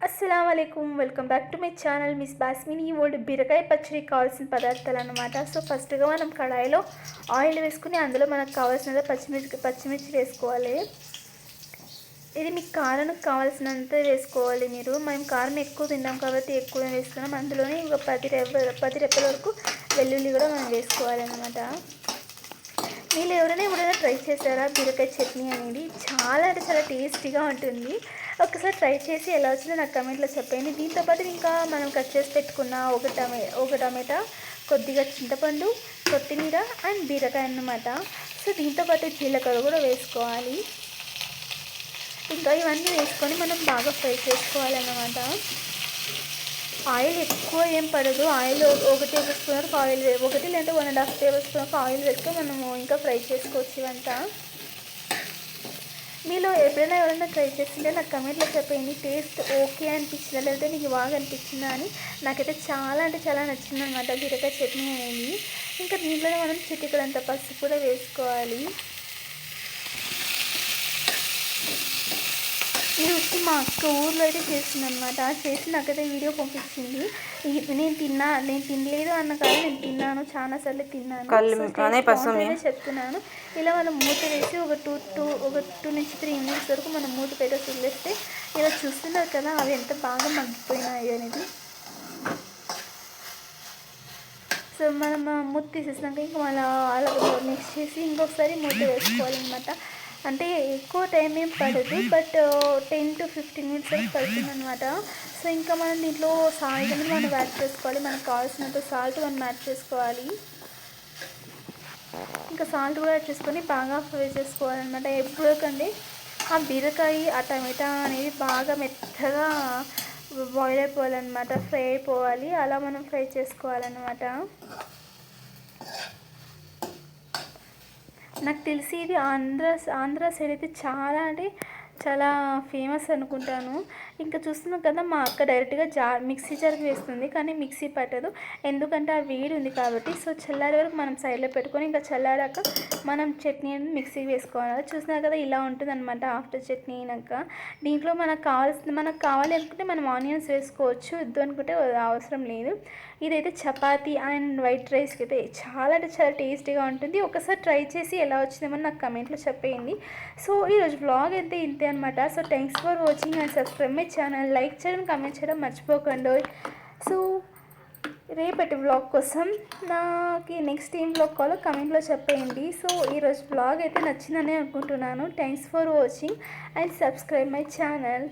అస్సలాముఅలైకుం welcome back to my channel మిస్ బాస్మిని ఓల్డ్ బీరకాయ పచ్చడికి కావాల్సిన పదార్థాలు అనమాట. సో ఫస్ట్గా మనం కడాయిలో ఆయిల్ వేసుకుని అందులో మనకు కావాల్సిన పచ్చిమిర్చి వేసుకోవాలి. ఇది మీకు కారం కావాల్సినంత వేసుకోవాలి. మేము కారం ఎక్కువ తిన్నాం కాబట్టి ఎక్కువ వేస్తున్నాం. అందులోనే ఒక 10 రెప్పల వరకు వెల్లుల్లి కూడా మనం వేసుకోవాలి అనమాట. మీరు ఎవరైనా ట్రై చేశారా బీరకాయ చట్నీ అనేది? చాలా అంటే చాలా టేస్టీగా ఉంటుంది. ఒకసారి ట్రై చేసి ఎలా వచ్చిందో నాకు కమెంట్లో చెప్పండి. దీంతోపాటు ఇంకా మనం కట్ చేసి పెట్టుకున్న ఒక టమాటా, కొద్దిగా చింతపండు, కొత్తిమీర అండ్ బీరకాయ అన్నమాట. సో దీంతోపాటు జీలకర్ర కూడా వేసుకోవాలి. ఇంకా ఇవన్నీ వేసుకొని మనం బాగా ఫ్రై చేసుకోవాలన్నమాట. ఆయిల్ ఎక్కువ ఏం పడదు. ఆయిల్ 1 టేబుల్ స్పూన్ వరకు ఆయిల్, 1 లేదా 1.5 టేబుల్ స్పూన్ వరకు ఆయిల్ వేసుకొని మనము ఇంకా ఫ్రై చేసుకోవచ్చు ఇవంతా. మీలో ఎవరైనా ట్రై చేస్తుంటే నాకు కమెంట్లో చెప్పండి. టేస్ట్ ఓకే అనిపించిందా లేదంటే నీకు బాగా అనిపించిందా అని. నాకైతే చాలా అంటే చాలా నచ్చింది అనమాట బీరకాయ చట్నీ అనేది. ఇంకా దీంట్లోనే మనం చిటికెడంత పసుపు కూడా వేసుకోవాలి. ఇది వచ్చి మా అక్క ఊర్లో అయితే చేసిందనమాట. చేసి నాకైతే వీడియో పంపించింది. నేను తినలేదు అన్న కాదు, నేను తిన్నాను, చాలాసార్లు తిన్నాను. చెప్తున్నాను. ఇలా మనం మూత వేసి ఒక 2 నుంచి 3 మినిట్స్ వరకు మనం మూత పెట్టేసి వదిలేస్తే ఇలా చూస్తున్నారు కదా అవి ఎంత బాగా మగ్గిపోయినాయి అనేది. సో మనం మూత తీసేసినాక ఇంకా మళ్ళీ అలా మిక్స్ చేసి ఇంకొకసారి మూత వేసుకోవాలన్నమాట. అంటే ఎక్కువ టైం ఏం పడదు, బట్ 10 to 15 మినిట్స్ వరకు పడుతుంది అనమాట. సో ఇంకా మనం దీంట్లో సాల్ట్ అనేది మనం యాడ్ చేసుకోవాలి. మనకు కావాల్సినంత సాల్ట్ మనం యాడ్ చేసుకోవాలి. ఇంకా సాల్ట్ కూడా యాడ్ చేసుకొని బాగా ఫ్రై చేసుకోవాలన్నమాట. ఎప్పుడోకండి ఆ బీరకాయ ఆ టమాటా అనేది బాగా మెత్తగా బాయిల్ అయిపోవాలన్నమాట, ఫ్రై అయిపోవాలి. అలా మనం ఫ్రై చేసుకోవాలన్నమాట. నాకు తెలిసి ఇది ఆంధ్ర సైడ్ అయితే చాలా అంటే చాలా ఫేమస్ అనుకుంటాను. ఇంకా చూస్తున్నాం కదా మా అక్క డైరెక్ట్గా మిక్సీ జార్కి వేస్తుంది, కానీ మిక్సీ పట్టదు. ఎందుకంటే ఆ వేడి ఉంది కాబట్టి. సో చల్లారే వరకు మనం సైడ్లో పెట్టుకొని ఇంకా చల్లారాక మనం చట్నీ అనేది మిక్సీకి వేసుకోవాలి. చూస్తున్నారు కదా ఇలా ఉంటుంది అనమాట ఆఫ్టర్ చట్నీ అయినాక. దీంట్లో మనకు కావాలి అనుకుంటే మనం ఆనియన్స్ వేసుకోవచ్చు, వద్దు అనుకుంటే అవసరం లేదు. ఇదైతే చపాతీ అండ్ వైట్ రైస్కి అయితే చాలా అంటే చాలా టేస్టీగా ఉంటుంది. ఒకసారి ట్రై చేసి ఎలా వచ్చిందేమో నాకు కమెంట్లో చెప్పేయండి. సో ఈరోజు వ్లాగ్ అయితే ఇంతే అనమాట. So thanks for watching and subscribe my channel. Like చేయడం, కమెంట్ చేయడం మర్చిపోకండి. సో రేపటి వ్లాగ్ కోసం నాకు నెక్స్ట్ ఏం వ్లాగ్ కావాలో కమెంట్లో చెప్పేయండి. సో ఈరోజు వ్లాగ్ అయితే నచ్చిందని అనుకుంటున్నాను. Thanks for watching and subscribe my channel.